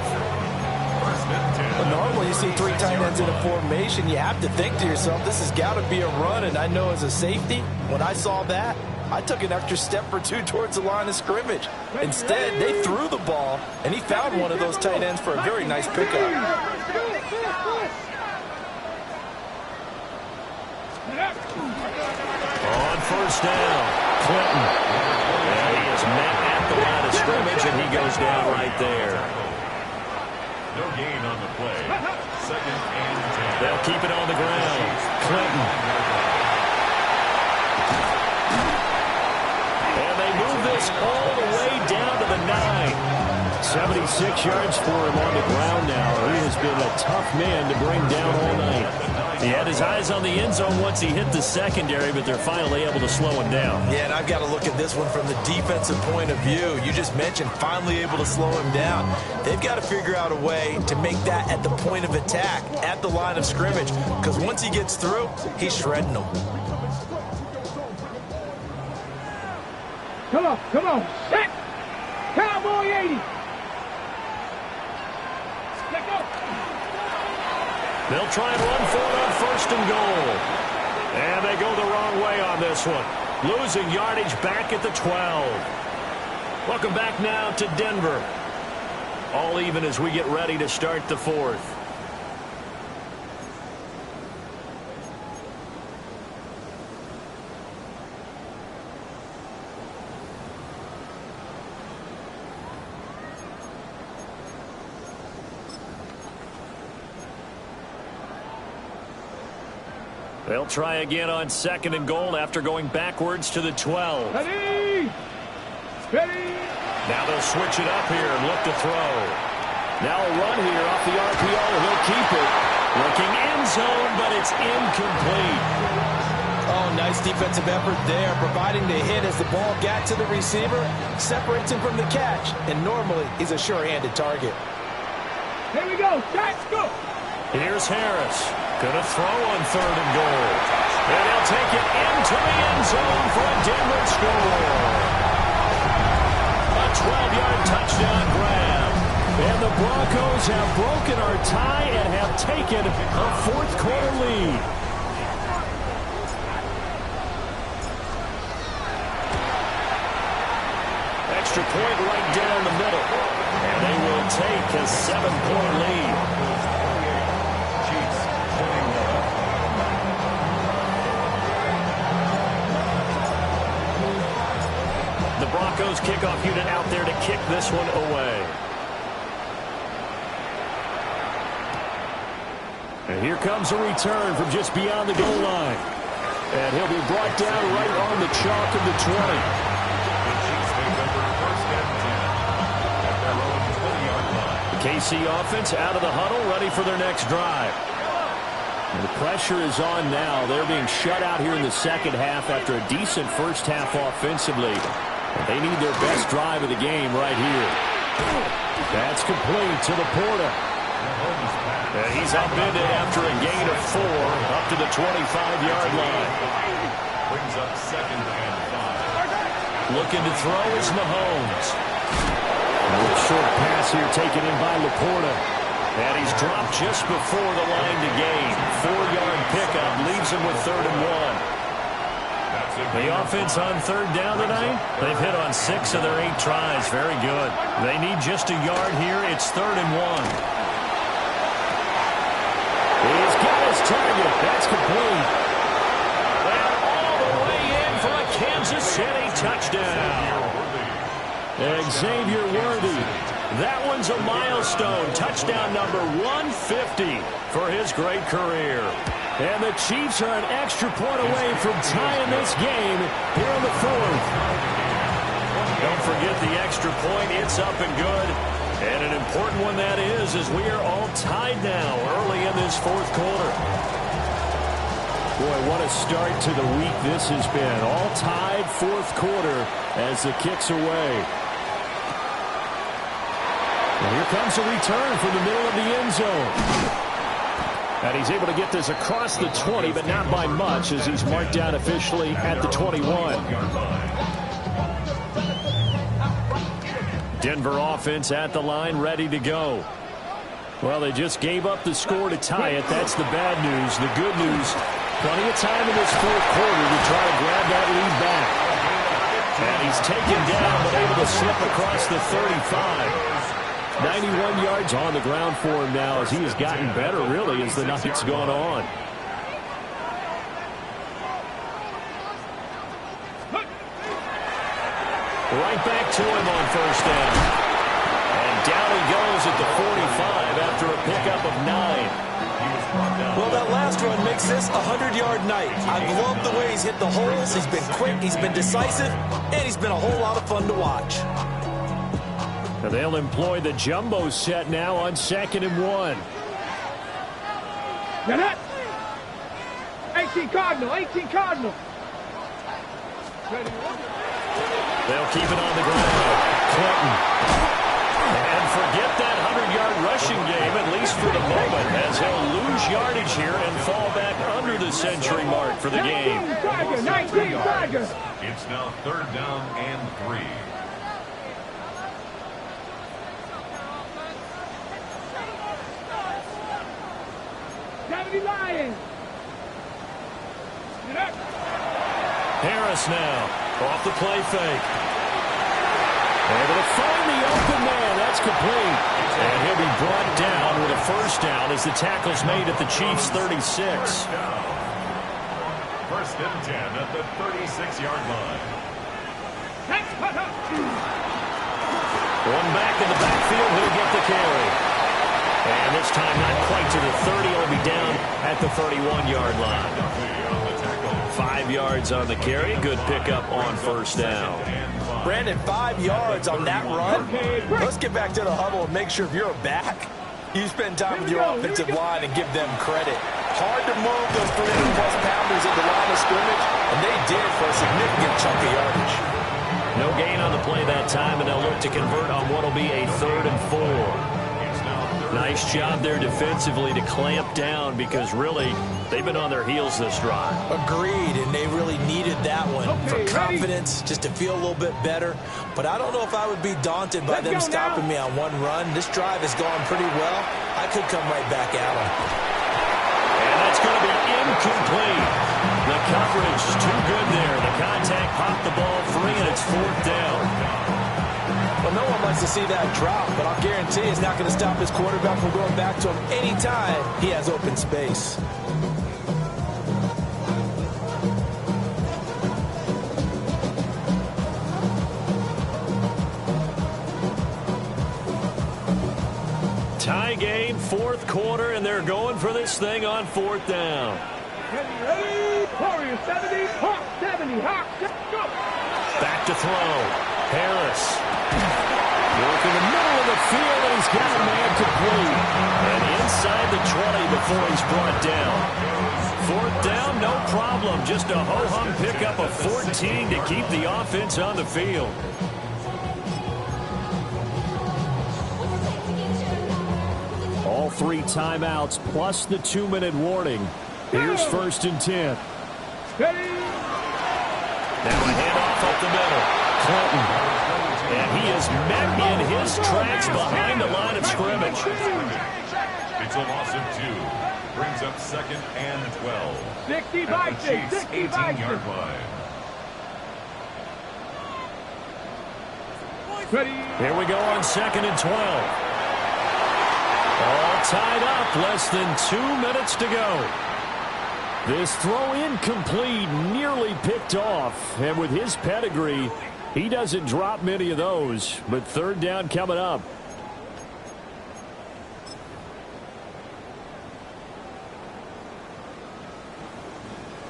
But normally you see 3 tight ends in a formation, you have to think to yourself, this has got to be a run, and I know as a safety, when I saw that, I took an extra step or 2 towards the line of scrimmage. Instead, they threw the ball, and he found one of those tight ends for a very nice pickup. On 1st down, Clinton. And he is met at the line of scrimmage, and he goes down right there. No gain on the play. Second and 10. They'll keep it on the ground. Clinton. And they move this all the way down to the 9. 76 yards for him on the ground now. He has been a tough man to bring down all night. He had his eyes on the end zone once he hit the secondary, but they're finally able to slow him down. Yeah, and I've got to look at this one from the defensive point of view. You just mentioned finally able to slow him down. They've got to figure out a way to make that at the point of attack, at the line of scrimmage, because once he gets through, he's shredding them. Come on, set! Cowboy 80! Let go! They'll try and run for it on first and goal. And they go the wrong way on this one. Losing yardage back at the 12. Welcome back now to Denver. All even as we get ready to start the fourth. They'll try again on second and goal after going backwards to the 12. Ready! Ready! Now they'll switch it up here and look to throw. Now a run here off the RPO. He'll keep it. Looking end zone, but it's incomplete. Oh, nice defensive effort there, providing the hit as the ball got to the receiver, separates him from the catch, and normally he's a sure-handed target. Here we go, shots, go! Here's Harris. Gonna throw on third and goal. And he'll take it into the end zone for a Denver score. A 12-yard touchdown grab. And the Broncos have broken our tie and have taken a fourth-quarter lead. Extra point right down the middle. And they will take a 7-point lead. The Broncos kickoff unit out there to kick this one away. And here comes a return from just beyond the goal line. And he'll be brought down right on the chalk of the 20. The KC offense out of the huddle, ready for their next drive. And the pressure is on now. They're being shut out here in the second half after a decent first half offensively. They need their best drive of the game right here. That's complete to Laporta. And he's upended after a gain of 4 up to the 25-yard line. Brings up second and 5. Looking to throw is Mahomes. A little short pass here taken in by Laporta. And he's dropped just before the line to gain. 4-yard pickup leaves him with 3rd and 1. The offense on third down tonight, they've hit on 6 of their 8 tries. Very good. They need just a yard here. It's 3rd and 1. He's got his target. That's complete. And all the way in for a Kansas City touchdown. Xavier Worthy. That one's a milestone. Touchdown number 150 for his great career. And the Chiefs are an extra point away from tying this game here in the fourth. Don't forget the extra point. It's up and good. And an important one that is, as we are all tied now early in this fourth quarter. Boy, what a start to the week this has been. All tied fourth quarter as the kick's away. And here comes a return from the middle of the end zone. And he's able to get this across the 20, but not by much as he's marked down officially at the 21. Denver offense at the line, ready to go. Well, they just gave up the score to tie it. That's the bad news. The good news, plenty of time in this fourth quarter to try to grab that lead back. And he's taken down, but able to slip across the 35. 91 yards on the ground for him now as he has gotten better, really, as the night's gone on. Right back to him on first down. And Down he goes at the 45 after a pickup of 9. Well, that last run makes this a 100-yard night. I've loved the way he's hit the holes. He's been quick, he's been decisive, and he's been a whole lot of fun to watch. And they'll employ the jumbo set now on 2nd and 1. Get it. 18 Cardinal, 18 Cardinal. They'll keep it on the ground. Clinton. And forget that 100-yard rushing game, at least for the moment, as he'll lose yardage here and fall back under the century mark for the game. 19 Tiger. It's now 3rd down and 3. Lions. Harris now off the play fake. Able to find the open man. That's complete. And he'll be brought down with a first down as the tackle's made at the Chiefs' 36. 1st and 10 at the 36-yard line. One back in the backfield. He'll get the carry. And this time not quite to the 30. He'll be down at the 31-yard line. 5 yards on the carry. Good pickup on first down. Brandon, 5 yards on that run. Let's get back to the huddle and make sure if you're a back, you spend time with your offensive line and give them credit. Hard to move those 300-plus pounders at the line of scrimmage, and they did for a significant chunk of yardage. No gain on the play that time, and they'll look to convert on what will be a 3rd and 4. Nice job there defensively to clamp down because really they've been on their heels this drive. Agreed, and they really needed that one for confidence, just to feel a little bit better. But I don't know if I would be daunted by them stopping me on one run. This drive has gone pretty well. I could come right back at them. And that's going to be incomplete. The coverage is too good there. The contact popped the ball free, and it's 4th down. Well, no one likes to see that drop, but I'll guarantee it's not going to stop his quarterback from going back to him anytime he has open space. Tie game, 4th quarter, and they're going for this thing on 4th down. Ready, Warrior 70, Hawk 70, Hawk, go. Back to throw. Harris. Work in the middle of the field, and he's got a man complete. And inside the 20 before he's brought down. 4th down, no problem. Just a ho-hum pickup of 14 to keep the offense on the field. All 3 timeouts plus the 2-minute warning. Here's 1st and 10. Ready. Now a handoff up the middle. Clinton. And he is met in his tracks behind the line of scrimmage. It's a loss of 2. Brings up 2nd and 12. 60 by 6, 60 by 6. 18-yard line. Ready. Here we go on 2nd and 12. All tied up. Less than 2 minutes to go. This throw incomplete, nearly picked off. And with his pedigree, he doesn't drop many of those. But 3rd down coming up.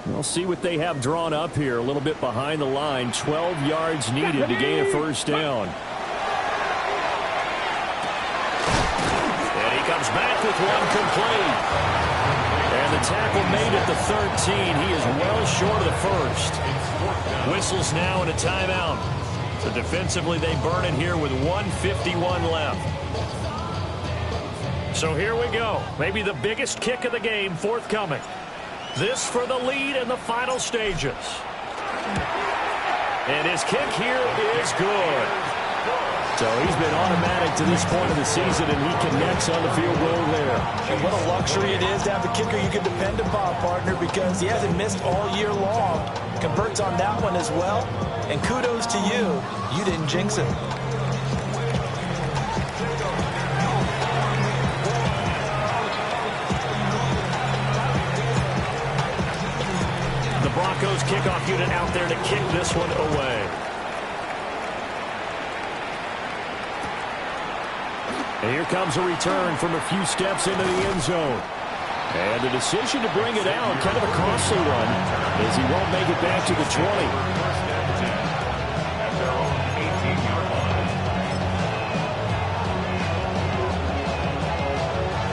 We'll see what they have drawn up here. A little bit behind the line. 12 yards needed to gain a 1st down. And he comes back with one complete. And the tackle made at the 13. He is well short of the 1st. Whistles now and a timeout. So defensively they burn it here with 1:51 left. So here we go. Maybe the biggest kick of the game forthcoming. This for the lead in the final stages. And his kick here is good. So he's been automatic to this point of the season, and he connects on the field goal there. And what a luxury it is to have a kicker you can depend upon, partner, because he hasn't missed all year long. Converts on that one as well. And kudos to you. You didn't jinx him. The Broncos kickoff unit out there to kick this one away. And here comes a return from a few steps into the end zone. And the decision to bring it out, kind of a costly one, as he won't make it back to the 20.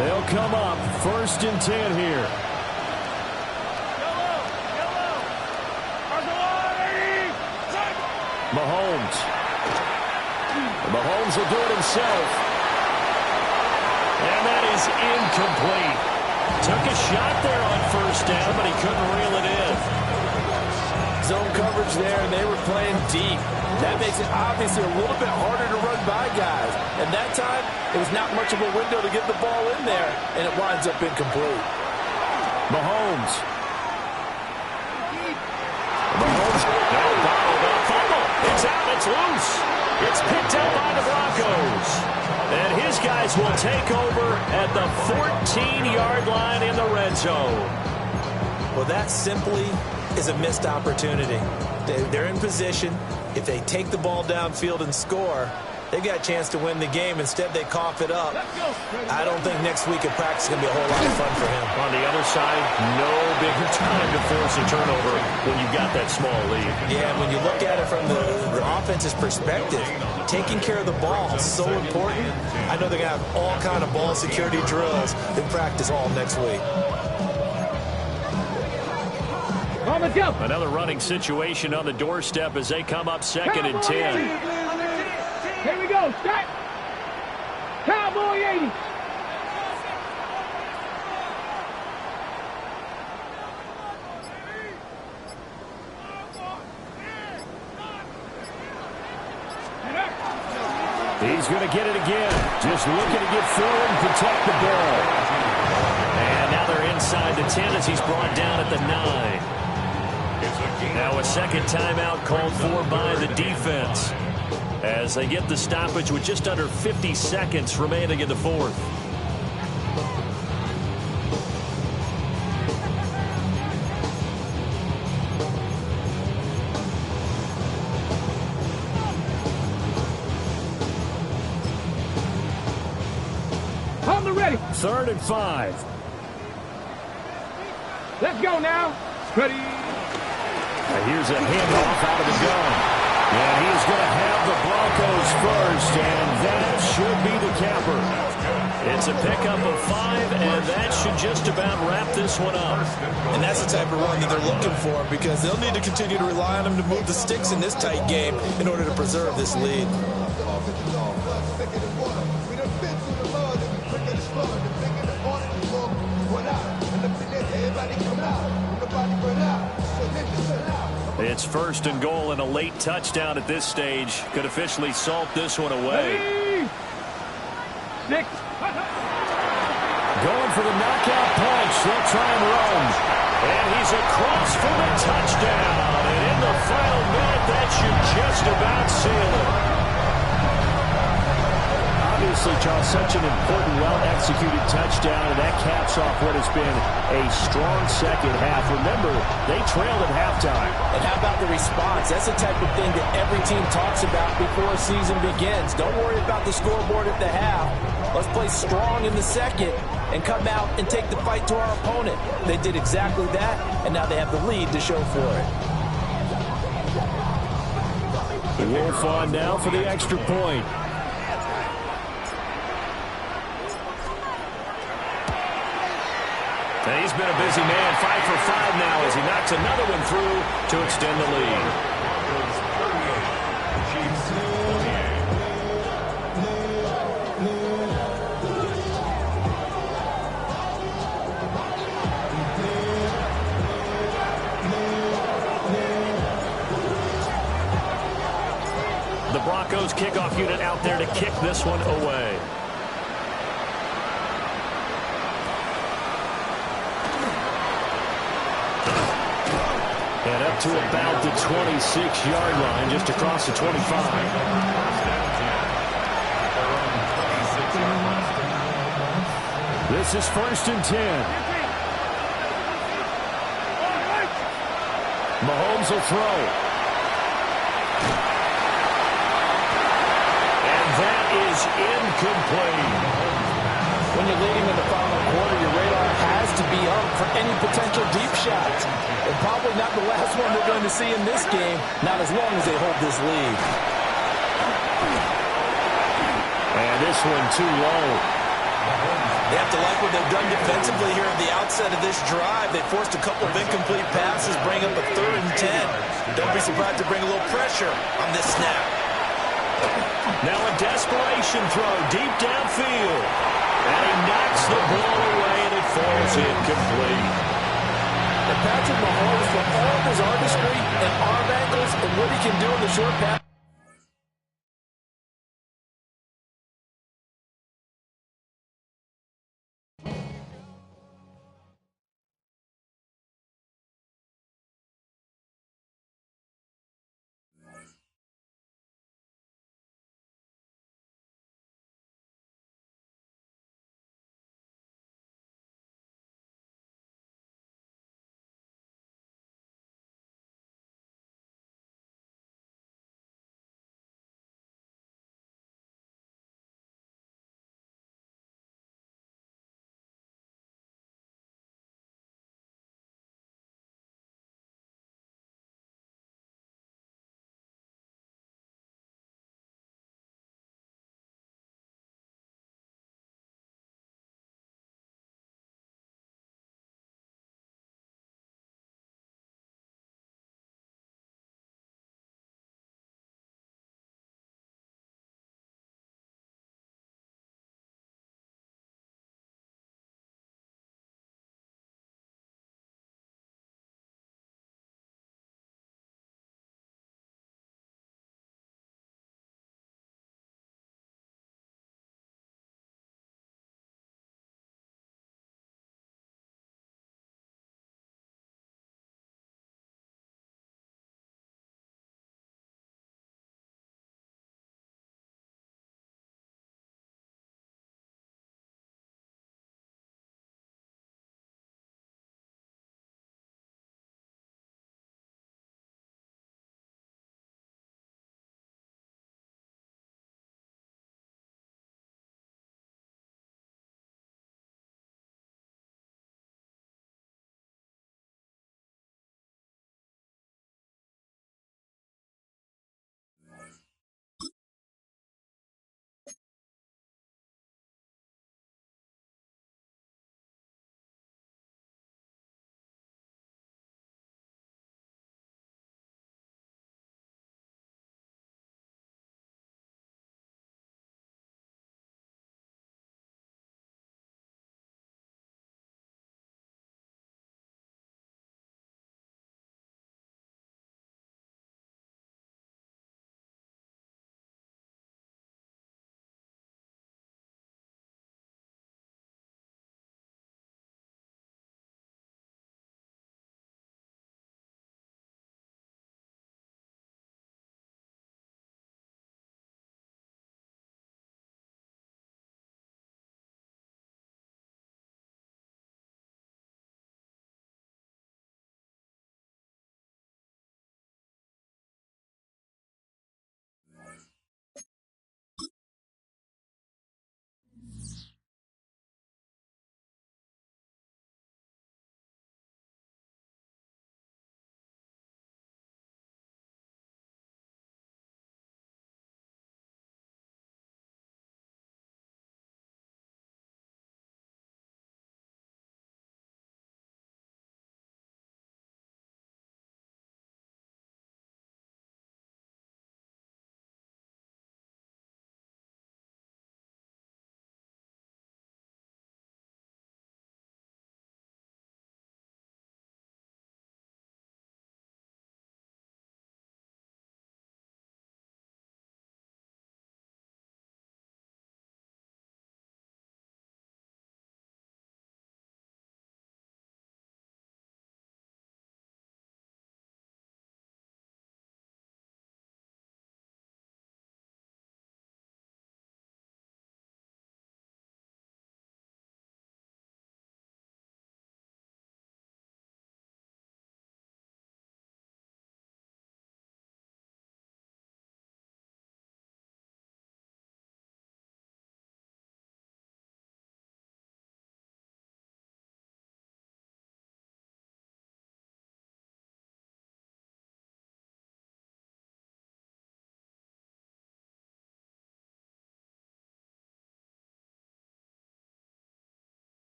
They'll come up 1st and 10 here. Mahomes. Mahomes will do it himself. And that is incomplete. Took a shot there on 1st down, but he couldn't reel it in. Zone coverage there, and they were playing deep. That makes it obviously a little bit harder to run by guys. And that time, it was not much of a window to get the ball in there, and it winds up incomplete. Mahomes. Mahomes. Fumble. It's out. It's loose. It's picked up by the Broncos. And his guys will take over at the 14-yard line in the red zone. Well, that simply is a missed opportunity. They're in position. If they take the ball downfield and score, they've got a chance to win the game. Instead, they cough it up. I don't think next week at practice is going to be a whole lot of fun for him. On the other side, no bigger time to force a turnover when you've got that small lead. Yeah, and when you look at it from the offense's perspective, taking care of the ball is so important. I know they're going to have all kind of ball security drills in practice all next week. Another running situation on the doorstep as they come up 2nd and 10. Here we go. Start. Cowboy 80. He's going to get it again. Just looking to get forward and protect the ball. And now they're inside the 10 as he's brought down at the 9. Now a second timeout called for by the defense as they get the stoppage with just under 50 seconds remaining in the 4th. On the ready. 3rd and 5. Let's go now. Ready. Here's a handoff out of the gun. And he's going to have the Broncos first, and that should be the capper. It's a pickup of 5, and that should just about wrap this one up. And that's the type of run that they're looking for because they'll need to continue to rely on him to move the sticks in this tight game in order to preserve this lead. It's 1st and goal, and a late touchdown at this stage could officially salt this one away. 6. Going for the knockout punch. They'll try and run. And he's across for the touchdown. And in the final minute, that should just about seal it. Obviously, Charles, such an important, well-executed touchdown, and that caps off what has been a strong second half. Remember, they trailed at halftime. And how about the response? That's the type of thing that every team talks about before a season begins. Don't worry about the scoreboard at the half. Let's play strong in the second and come out and take the fight to our opponent. They did exactly that, and now they have the lead to show for it. Wolf on now for the extra point. And he's been a busy man, 5 for 5 now as he knocks another one through to extend the lead. The Broncos kickoff unit out there to kick this one away. And up to about the 26-yard line, just across the 25. This is 1st and 10. Mahomes will throw. And that is incomplete. When you're leading in the final quarter, your radar has to be up for any potential deep shots. And probably not the last one they're going to see in this game, not as long as they hold this lead. And this one too low. They have to like what they've done defensively here at the outset of this drive. They forced a couple of incomplete passes, bring up a 3rd and 10. Don't be surprised to bring a little pressure on this snap. Now a desperation throw deep downfield. And he knocks the ball away, and it falls incomplete. And Patrick Mahomes, for all of his artistry and arm angles and what he can do in the short pass,